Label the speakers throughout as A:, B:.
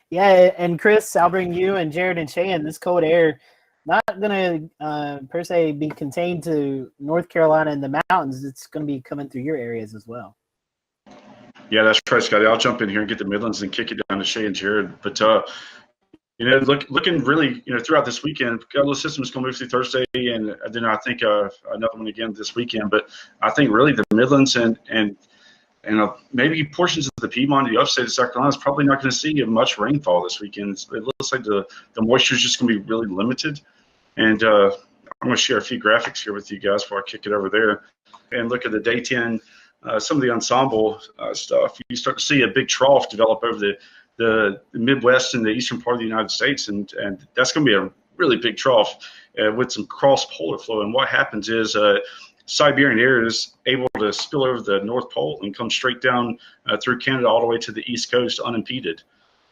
A: Yeah, and Chris, I'll bring you and Jared and Shane. This cold air not gonna per se be contained to North Carolina and the mountains. It's gonna be coming through your areas as well.
B: Yeah, that's right, Scotty. I'll jump in here and get the Midlands and kick it down to Shay and Jared. But looking really, throughout this weekend, a couple of systems going to move through Thursday, and then I think another one again this weekend. But I think really the Midlands and maybe portions of the Piedmont, the upstate of South Carolina, is probably not going to see much rainfall this weekend. It looks like the moisture is just going to be really limited. And I'm going to share a few graphics here with you guys before I kick it over there and look at the day 10. Some of the ensemble stuff. You start to see a big trough develop over the Midwest and the eastern part of the United States, and that's going to be a really big trough with some cross polar flow. And what happens is Siberian air is able to spill over the North Pole and come straight down through Canada all the way to the East Coast unimpeded.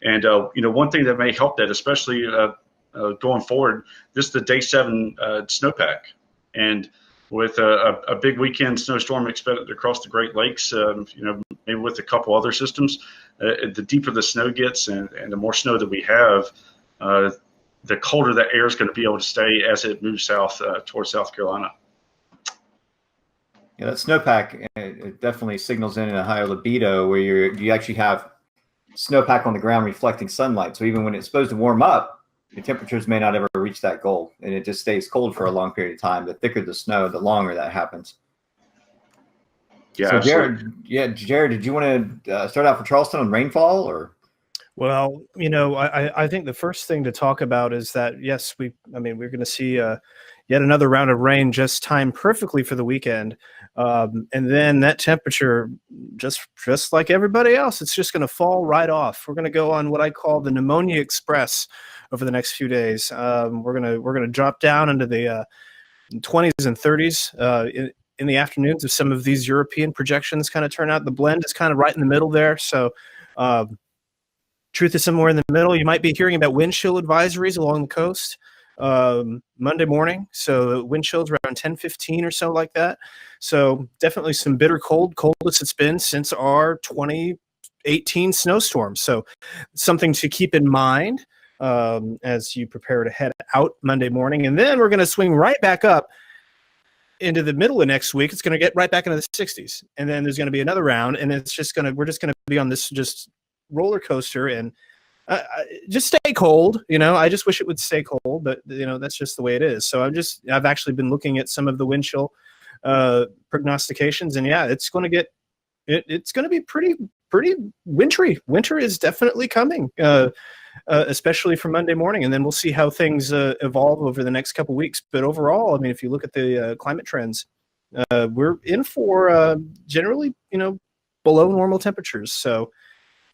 B: And one thing that may help that, especially going forward, this is the day 7 snowpack, and with a big weekend snowstorm expected across the Great Lakes, maybe with a couple other systems, the deeper the snow gets and the more snow that we have, the colder the air is going to be able to stay as it moves south towards South Carolina.
C: Yeah, that snowpack, it definitely signals in a higher libido where you actually have snowpack on the ground reflecting sunlight. So even when it's supposed to warm up, the temperatures may not ever reach that goal, and it just stays cold for a long period of time. The thicker the snow, the longer that happens.
B: Yeah.
C: So Jared, did you want to start out for Charleston on rainfall, or?
D: Well, I think the first thing to talk about is that, yes, we're going to see yet another round of rain just timed perfectly for the weekend. And then that temperature, just like everybody else, it's just going to fall right off. We're going to go on what I call the pneumonia express over the next few days. We're going to drop down into the 20s and 30s in the afternoons if some of these European projections kind of turn out. The blend is kind of right in the middle there. So truth is somewhere in the middle. You might be hearing about wind chill advisories along the coast Monday morning. So wind chills around 10-15 or so like that. So definitely some bitter coldest it's been since our 2018 snowstorm. So something to keep in mind as you prepare to head out Monday morning. And then we're going to swing right back up into the middle of next week. It's going to get right back into the 60s. And then there's going to be another round, and we're just going to be on this just roller coaster and just stay cold. I just wish it would stay cold, but that's just the way it is. So I've actually been looking at some of the wind chill prognostications, and yeah, it's going to be pretty wintry. Winter is definitely coming, especially for Monday morning, and then we'll see how things evolve over the next couple weeks. But overall, if you look at the climate trends, we're in for generally, below normal temperatures. So,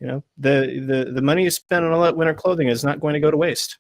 D: the money you spend on all that winter clothing is not going to go to waste.